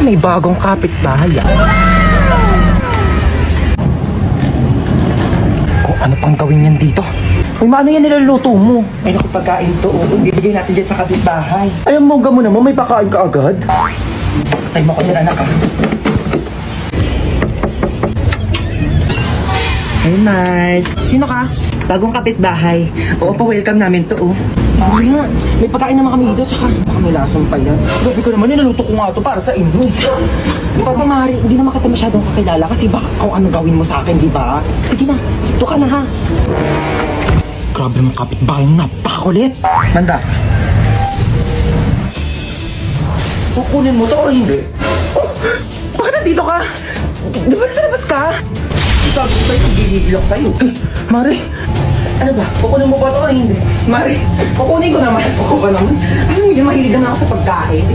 may bagong kapitbahay ah. Kung ano pang gawin yan dito. Ay, maano yan niluluto mo? Ay, naku, pagkain to. Ibigay natin dyan sa kapitbahay. Ay, ang mongga mo naman, may pakain ka agad. Ay, mo ko nila anak ah. Hey, Mars. Sino ka? Bagong kapitbahay. Oo, pa-welcome namin to, oh. Ay, nga. May pagkain naman kami dito, tsaka baka may lasang pa yan. Grabe ko naman, nilaluto ko nga to para sa inyo. Di ba, Mari, hindi naman kita masyadong kakilala kasi baka kung ano gawin mo sa akin, di ba? Sige na, ito ka na, ha? Grabe mong kapitbahay mo, napakakulit. Manda. Kukunin mo to o hindi? Oh, bakit nandito ka? Di ba nasa labas ka? Sabi ko sa'yo, gigigilok sa'yo. Mari, ano ba? Kukunin mo ba ito o hindi? Mari, kukunin ko naman. Ako ba naman? Ano mo yun, mahilig naman ako sa pagkain.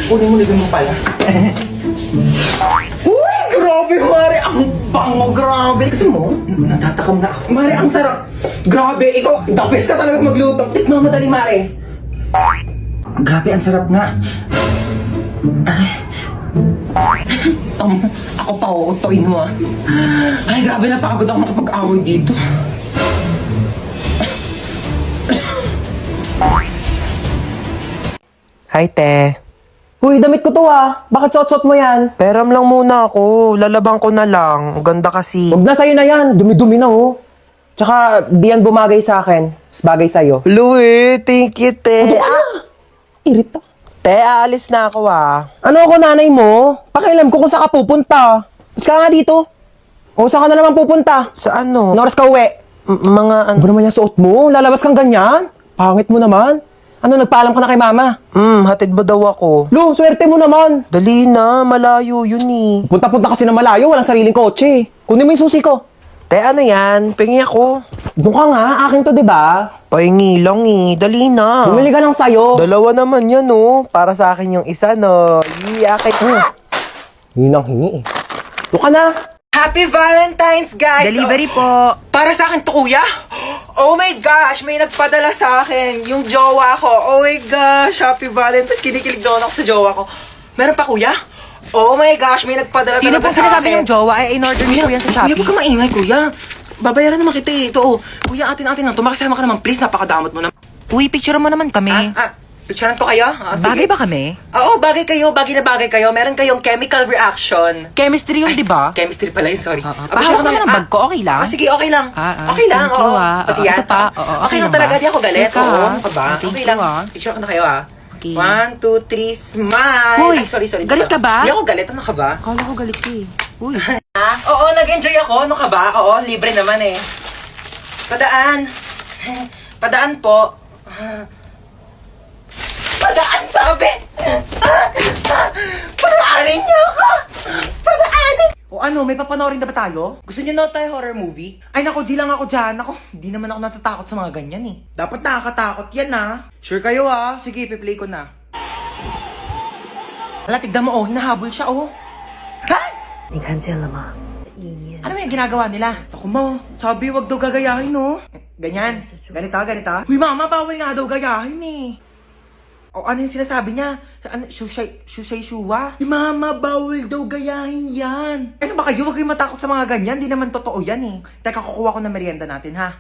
Kunin mo mo pala. Uy, grabe, Mari. Ang bango, grabe. Kasi mo, natatakam na ako. Mari, ang sarap. Grabe, ikaw, the best ka talaga magluto. Tikman mo dali, Mari. Grabe, ang sarap nga. Ako pa uutoin mo ah. Ay, grabe, napakagod ako makapag-away dito. Hi, te. Uy, damit ko to ah. Bakit suot-suot mo yan? Peram lang muna ako. Lalabang ko na lang. Ang ganda kasi. Huwag na sa'yo na yan. Dumi-dumi na oh. Tsaka, di yan bumagay sa akin. Mas bagay sa'yo. Louie, thank you, te. Irita. Te, aalis na ako ah. Ano ako nanay mo? Pakialam ko kung saan ka pupunta. Mas ka nga dito. O saan ka na naman pupunta? Sa ano? Ano oras ka uwi? Mga ano? Ano ba naman yung suot mo? Lalabas kang ganyan? Pangit mo naman. Ano, nagpaalam ka na kay mama? Hatid ba daw ako? Lu, swerte mo naman. Dali na, malayo yun eh. Punta-punta kasi na malayo, walang sariling kotse. Kunin mo yung susi ko. Te, ano yan? Pingi ako. Doon ka nga, akin to, di ba? Pahingi lang eh. Dali na. Bumili ka lang sa'yo. Dalawa naman yan oh. Para sa akin yung isa no. Akin. Hinang hingi eh. Doon ka na. Happy Valentine's, guys! Delivery po. Para sa akin to, kuya? Oh my gosh, may nagpadala sa akin. Yung jowa ko. Oh my gosh, Happy Valentine's. Kinikilig doon ako sa jowa ko. Meron pa, kuya? Oh my gosh, may nagpadala Sino po talaga sa sinasabi akin. yung jowa? Ay, in-order niyo po yan sa Kuya, Shopee. huwag ka maingay, kuya. Babayaran naman kita eh. Ito, oh. Kuya, atin-atin lang. Tumakisama ka naman, please. Napakadamot mo naman. Uy, picture mo naman kami. Picturean ko kayo? Sige. Bagay ba kami? Oo, bagay kayo. Bagay na bagay kayo. Meron kayong chemical reaction. Chemistry yung, di ba? Chemistry pala yun, sorry. Pahawak mo ng bag ko, okay lang? Sige, okay lang. Okay lang, thank you, oo. ah. Pati Oo, yan. ito pa. Oo, Okay okay lang lang talaga, ba? di ako galit. Teka, Oo, ano ka ba? thank Okay you, lang. ah. Picture ko na kayo, ah. Okay. 1, 2, 3, smile! Hoy, Ay, sorry. galit ka ba? Hindi ako galit. Ano ka ba? Akala ko galit ka eh. Uy. Oo, nag-enjoy ako. Ano ka ba? Oo, libre naman eh. Padaan. Padaan po. Padaan, sabi! Padaanin niyo ako! Padaanin! O ano, may papanoorin na ba tayo? Gusto niyo na tayo horror movie? Ay nako, G lang ako dyan. Ako, di naman ako natatakot sa mga ganyan eh. Dapat nakakatakot yan ah. Sure kayo ah. Sige, piplay ko na. Hala, tignan mo oh, hinahabol siya oh. Ha? 你看见了吗？意念 Ano yung ginagawa nila? Ako mo, sabi wag daw gagayahin no. Ganyan, ganito. Uy mama, bawal nga daw gayahin eh. O ano yung sinasabi niya? Ano, shusay shuwa? Uy mama, bawal daw gayahin yan. Ano ba kayo? Huwag kayong matakot sa mga ganyan. Di naman totoo yan eh. Teka, kukuha ko ng merienda natin ha.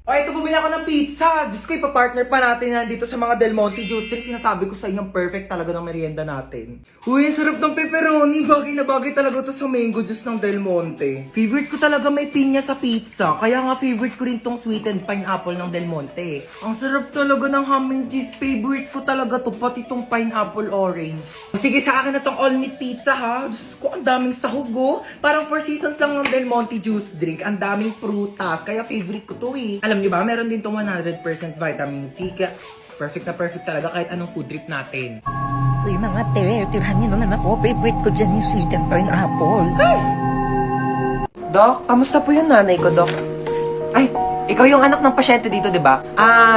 O, ito bumili ako ng pizza. Diyos ko, ipapartner pa natin yan dito sa mga Del Monte Juice Drink. Sinasabi ko sa inyo, perfect talaga ng merienda natin. Uy, sarap ng pepperoni. Bagay na bagay talaga to sa mango juice ng Del Monte. Favorite ko talaga may pinya sa pizza. Kaya nga favorite ko rin tong sweetened pineapple ng Del Monte. Ang sarap talaga ng ham and cheese. Favorite ko talaga to, pati tong pineapple orange. Sige, sa akin na tong all meat pizza ha. Diyos ko, ang daming sahog oh. Parang 4 seasons lang ng Del Monte Juice Drink. Ang daming prutas. Kaya favorite ko to eh. Alam niyo ba, meron din tong 100% vitamin C. Kaya perfect na perfect talaga kahit anong food trip natin. Uy, mga te, tirahan niyo naman ako. Favorite ko dyan yung sweet and pineapple. Dok, kamusta po yung nanay ko, Dok? Ay, ikaw yung anak ng pasyente dito, di ba?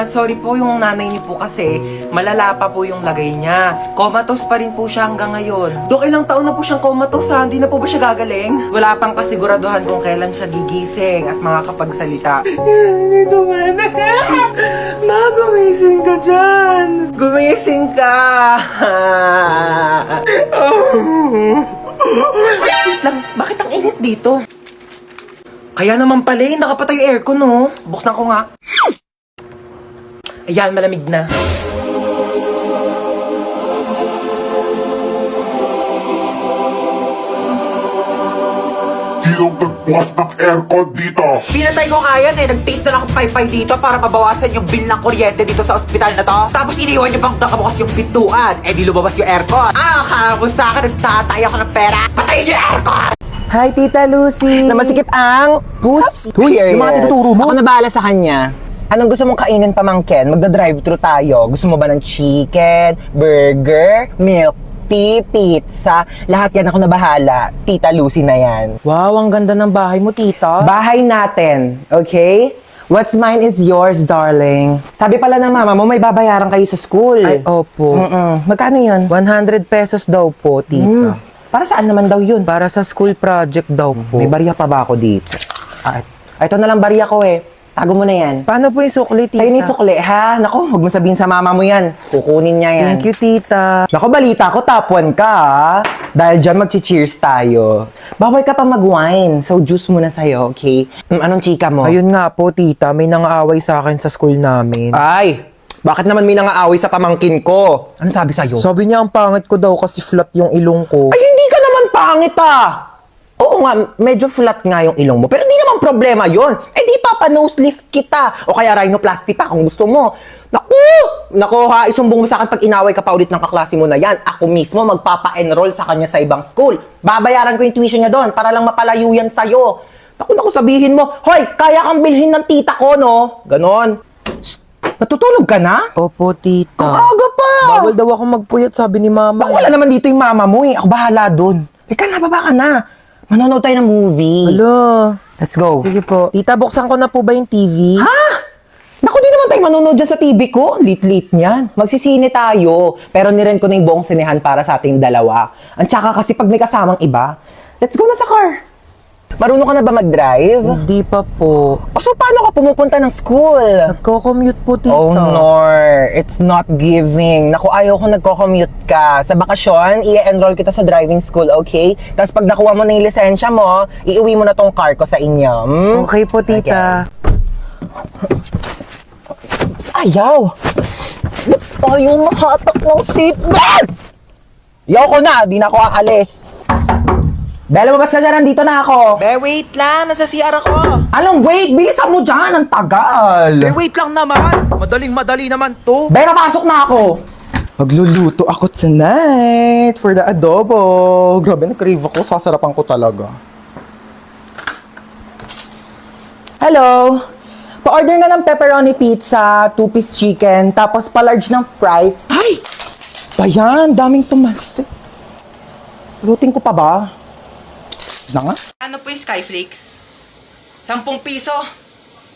Sorry po, yung nanay niyo po kasi malala pa po yung lagay niya. Comatose pa rin po siya hanggang ngayon. Dok, ilang taon na po siyang comatose ha? Hindi na po ba siya gagaling? Wala pang kasiguraduhan kung kailan siya gigising at makakapagsalita. Hindi naman. Ma, gumising ka dyan. Gumising ka. Wait lang, bakit ang init dito? Kaya naman pala eh, nakapatay yung aircon, no? Buksan ko nga. Ayan, malamig na. Sinong nagbukas ng aircon dito? Pinatay ko kaya eh. Nag-taste na lang akong paypay dito para mabawasan yung bill ng kuryente dito sa ospital na to. Tapos iniwan niyo bang nakabukas yung pintuan? Eh di lumabas yung aircon. Akala mo sa akin nagtatay ako ng pera. Patayin niyo yung aircon! Hi, Tita Lucy! Na masikip ang puss. Huy, yung mga tinuturo mo. Ako na bahala sa kanya. Anong gusto mong kainin, pamangkin? Magda-drive-thru tayo. Gusto mo ba ng chicken, burger, milk tea, pizza? Lahat yan ako na bahala. Tita Lucy na yan. Wow, ang ganda ng bahay mo, tita. Bahay natin, okay? What's mine is yours, darling. Sabi pala ng mama mo, may babayaran kayo sa school. Ay, opo. Magkano yun? 100 pesos daw po, tita. Para saan naman daw yun? Para sa school project daw po. May barya pa ba ako dito? Ito na lang barya ko eh. Tago mo na yan. Paano po yung sukli, tita? Sa'yo ni sukli, ha? Naku, huwag mo sabihin sa mama mo yan. Kukunin niya yan. Thank you, tita. Naku, balita ko, top 1 ka, ha? Dahil dyan, magchi-cheers tayo. Bawal ka pa mag-wine, so juice muna sa'yo, okay? Anong chika mo? Ayun nga po, tita. May nangaaway sa akin sa school namin. Ay! Bakit naman may nangaaway sa pamangkin ko? Ano sabi sa'yo? Sabi niya, ang pangit ko daw kasi flat yung ilong ko. Ay, hindi ka naman pangit, ah! Oo nga, medyo flat nga yung ilong mo. Pero di naman problema yon. Eh di nose lift kita. O kaya rhinoplasty pa kung gusto mo. Naku! Naku ha, isumbong mo sa akin pag inaway ka pa ulit ng kaklase mo na yan. Ako mismo magpapa-enroll sa kanya sa ibang school. Babayaran ko yung tuition niya doon para lang mapalayo yan sa'yo. Naku, sabihin mo, hoy, kaya kang bilhin ng tita ko, no? Ganon. Shh, natutulog ka na? Opo, tita. Ang aga pa! Bawal daw ako magpuyat, sabi ni mama. Baka wala naman dito yung mama mo eh. Ako bahala doon. Ika na, baba ka na. Manonood tayo ng movie. Hello. Let's go. Sige po. Tita, buksan ko na po ba yung TV? Ha? Naku, di naman tayo manonood dyan sa TV ko. Lit-lit niyan. Magsisine tayo. Pero niren ko na yung buong sinehan para sa ating dalawa. Ang tsaka kasi pag may kasamang iba, let's go na sa car. Marunong ka na ba mag-drive? Hindi pa po. O so, paano ka pumupunta ng school? Nagko-commute po, tita. Oh, Nor. It's not giving. Naku, ayaw ko nagko-commute ka. Sa bakasyon, i-enroll kita sa driving school, okay? Tapos pag nakuha mo na yung lisensya mo, iuwi mo na tong car ko sa inyo. Okay po, tita. Ayaw! Ba't tayo mahatak ng seatbelt? Yaw ko na, di na ako aalis. Bella, mabas ka dyan, nandito na ako. Be, wait lang. Nasa CR ako. Anong wait? Bilisan mo dyan, ang tagal. Be, wait lang naman. Madaling-madali naman to. Bella, pasok na ako. Magluluto ako tonight for the adobo. Grabe, na-crave ako. Sasarapan ko talaga. Hello? Pa-order na ng pepperoni pizza, 2-piece chicken, tapos pa-large ng fries. Ay! Bayan, daming tumalsik. Luting ko pa ba? Na nga? Ano po yung Skyflakes? 10 piso.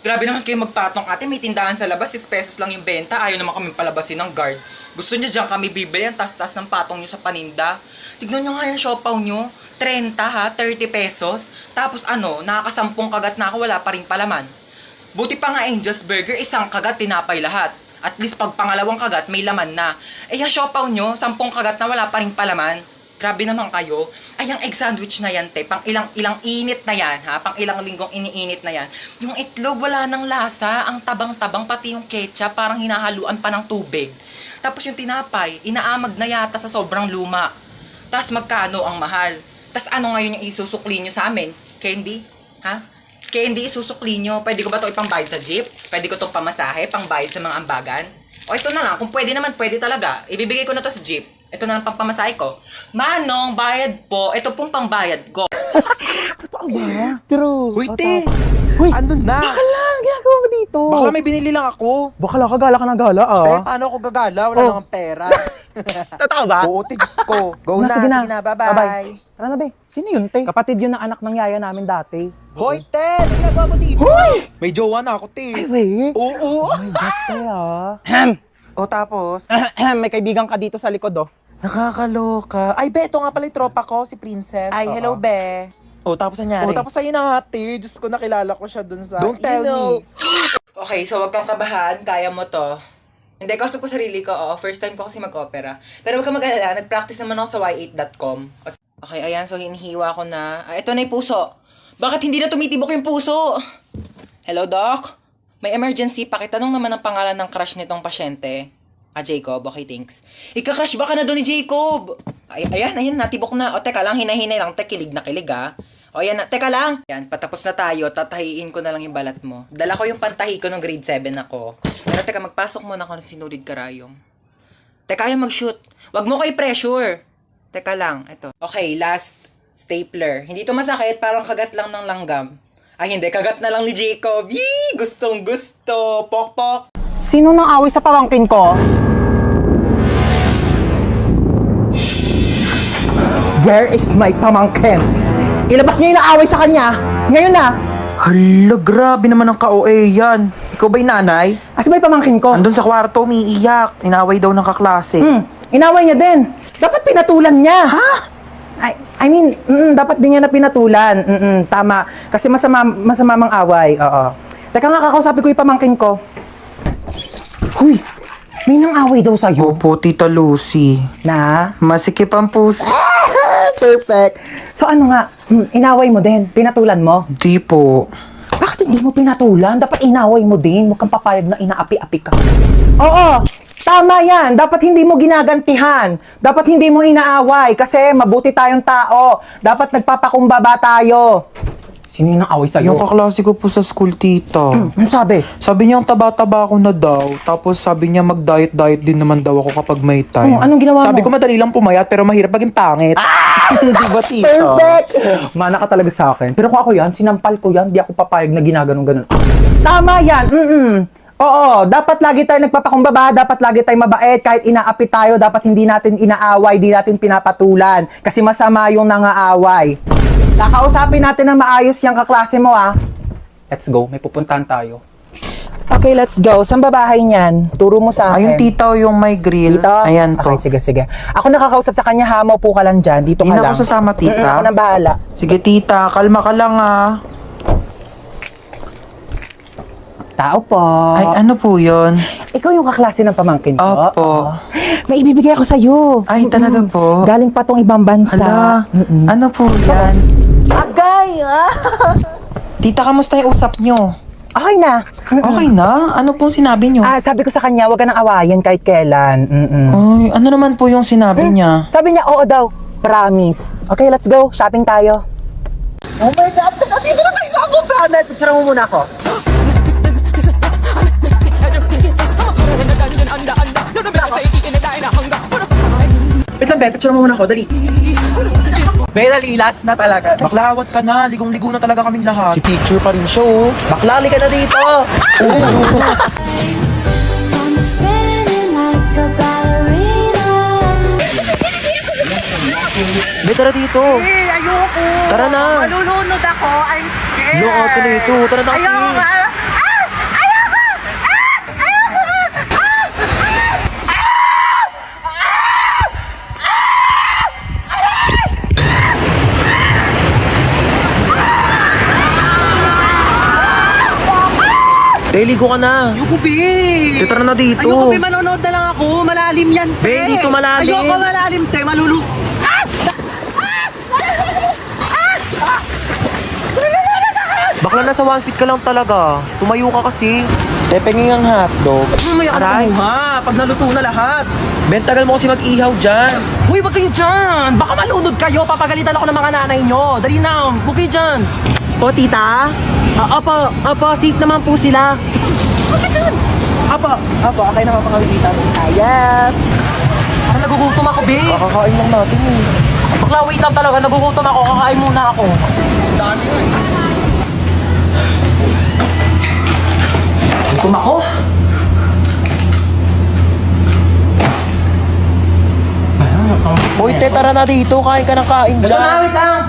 Grabe naman kayo magpatong, ate. May tindahan sa labas, 6 pesos lang yung benta. Ayaw naman kami palabasin ng guard. Gusto niya dyan kami bibili ang tas-tas ng patong nyo sa paninda. Tignan nyo nga yung siopaw nyo. 30 ha, 30 pesos. Tapos ano, nakakasampung kagat na ako, wala pa rin palaman. Buti pa nga Angel's Burger, isang kagat, tinapay lahat. At least pag pangalawang kagat, may laman na. Eh yung siopaw nyo, 10 kagat na wala pa rin palaman. Grabe naman kayo. Ay, yung egg sandwich na yan, te. Pang ilang init na yan, ha? Pang ilang linggong iniinit na yan. Yung itlog, wala ng lasa. Ang tabang-tabang, pati yung ketchup, parang hinahaluan pa ng tubig. Tapos yung tinapay, inaamag na yata sa sobrang luma. Tapos magkano ang mahal? Tapos ano ngayon yung isusukli nyo sa amin? Candy? Ha? Candy, isusukli nyo. Pwede ko ba ito ipangbayad sa jeep? Pwede ko itong pamasahe, pangbayad sa mga ambagan? O ito na lang, kung pwede naman, pwede talaga. Ibibigay ko na to sa jeep. Ito na lang pangpamasahe ko. Manong, bayad po. Ito pong pangbayad ko. True. Uy, te! Uy, Ano na? baka lang, ginagawa mo dito. Baka may binili lang ako. Baka lang, kagala ka ng gala, ah. Paano ako gagala? Wala namang pera. Totoo ba? Oo, te, Diyos ko. Go na, sige na. bye-bye. Tara na, be. Sino yun, te? Kapatid yun ng anak ng yaya namin dati. Hoy, te! Ano ginagawa mo dito? Hoy! May jowa na ako, te. Ay, wait. Oo. Oh my God, te, ah. O, tapos? May kaibigan ka dito sa likod, oh. Nakakaloka. Ay, be, ito nga pala yung tropa ko, si Princess. Ay, hello, be. Oh, tapos nangyari? O, tapos sa'yo na nga, te. Diyos ko, nakilala ko siya dun sa... Don't tell me. Okay, so wag kang kabahan. Kaya mo to. Hindi, kaso po sarili ko, oo. First time ko kasi mag-opera. Pero wag ka mag-alala, nag-practice naman ako sa y8.com. Okay, ayan, so hinihiwa ko na. Ah, ito na yung puso. Bakit hindi na tumitibok yung puso? Hello, Doc? May emergency, pakitanong naman ang pangalan ng crush nitong pasyente. Ah, Jacob, okay, thanks. Ika-crush ba ka na doon ni Jacob? Ay, ayan, natibok na. O, teka lang, hinay-hinay lang. Kilig na kilig, ah. O, yan na. Teka lang. Yan, patapos na tayo. Tatahiin ko na lang yung balat mo. Dala ko yung pantahi ko nung grade 7 ako. Pero teka, magpasok muna ako ng sinulid karayong. Teka, ayaw mag-shoot. Wag mo kay pressure. Teka lang, ito. Okay, last stapler. Hindi to masakit, parang kagat lang ng langgam. Ay, hindi. Kagat na lang ni Jacob. Yee! Gustong gusto. Pok-pok. Sino nang away sa pamangkin ko? Where is my pamangkin? Ilabas niyo yung naaway sa kanya. Ngayon na. Hala, grabe naman ang ka-OA yan. Ikaw ba'y nanay? Asa ba yung pamangkin ko? Andun sa kwarto, umiiyak. Inaway daw ng kaklase. Inaway niya din. Dapat pinatulan niya. Ha? I mean, dapat din niya na pinatulan. Tama. Kasi masama mang away. Oo. Teka nga, kakausapin ko yung pamangkin ko. Huy, may nang away daw sa'yo. Opo, Tita Lucy. Na? Masikip ang puso. Perfect. So ano nga, inaway mo din, pinatulan mo. Di po. Bakit hindi mo pinatulan? Dapat inaway mo din. Huwag kang papayag na inaapi-api ka. Oo, tama yan. Dapat hindi mo ginagantihan. Dapat hindi mo inaaway. Kasi mabuti tayong tao. Dapat nagpapakumbaba tayo. Sino yung away sa'yo? Yung kaklase ko po sa school, tita. Ano sabi? Sabi niya, ang taba-taba ako na daw. Tapos sabi niya, mag-diet-diet din naman daw ako kapag may time. Anong ginawa mo? Sabi ko, madali lang pumayat, pero mahirap maging pangit. Diba, tita? Perfect! Mana ka talaga sa akin. Pero kung ako yan, sinampal ko yan. Di ako papayag na ginaganon-ganon. Tama yan! Oo, dapat lagi tayo nagpapakumbaba, dapat lagi tayo mabait, kahit inaapi tayo, dapat hindi natin inaaway, di natin pinapatulan. Kasi masama yung nangaaway. Kakausapin natin na maayos yung kaklase mo, ah. Let's go, may pupuntahan tayo. Okay, let's go. Saan ba bahay niyan? Turo mo sa akin. Ayun, tita, yung may grill. Dito? Ayan po. Okay, sige. Ako nakakausap sa kanya, hamaw po ka lang dyan. Dito ka Hindi na lang. ako sasama, tita. Ako na bahala. Sige, tita, kalma ka lang, ah. Tao po. Ay, ano po yun? Ikaw yung kaklase ng pamangkin ko? Opo. May ibibigay ako sa'yo. Ay, talaga po? Galing pa tong ibang bansa. Hala, ano po yan? Agay! Tita, kamusta yung usap nyo? Okay na. Okay na? Ano pong sinabi nyo? Sabi ko sa kanya, huwag ka nang awayan kahit kailan. Ay, ano naman po yung sinabi niya? Sabi niya, oo daw. Promise. Okay, let's go. Shopping tayo. Oh my God! Dito na tayo ako, Planet! Picture mo muna ako. Wait lang, Be. Picture mo muna ako. Dali. Be, dali. Last na talaga. Baklawat ka na, ligong-ligo na talaga kaming lahat. Si picture pa rin siya, oh. Baklali ka na dito. I'm spinning like a ballerina. Be, tara dito. Ayoko. Tara na. Malulunod ako. I'm scared. Yung ate na ito. Tara na kasi. Ligo ka na. Ayoko, Be. Tara na dito. Ayoko, Be. Manonood na lang ako. Malalim yan, Be. Be, dito malalim. Ayoko malalim, te. Malulu... Bakla nasa 1 feet ka lang talaga. Tumayo ka kasi. Tepengin ang hotdog. Mamaya ka Aray. kumuha. Pag naluto na lahat. Ben, tagal mo kasi mag-ihaw dyan. Uy, wag kayo dyan. Baka malunod kayo. Papagalitan ako ng mga nanay nyo. Dali na. Huwag kayo dyan. Po, tita? Opo, safe naman po sila. Huwag ka dyan. Opo, okay naman po kami, tita. Yes. Parang nagugutom ako, Be. Kakakain lang natin eh. Bakla, wait lang talaga. Nagugutom ako. Kakain muna ako. Dami yun. Gutom ako. Hoy, te, tara na dito. Kain ka ng kain Ito dyan. na, wait lang.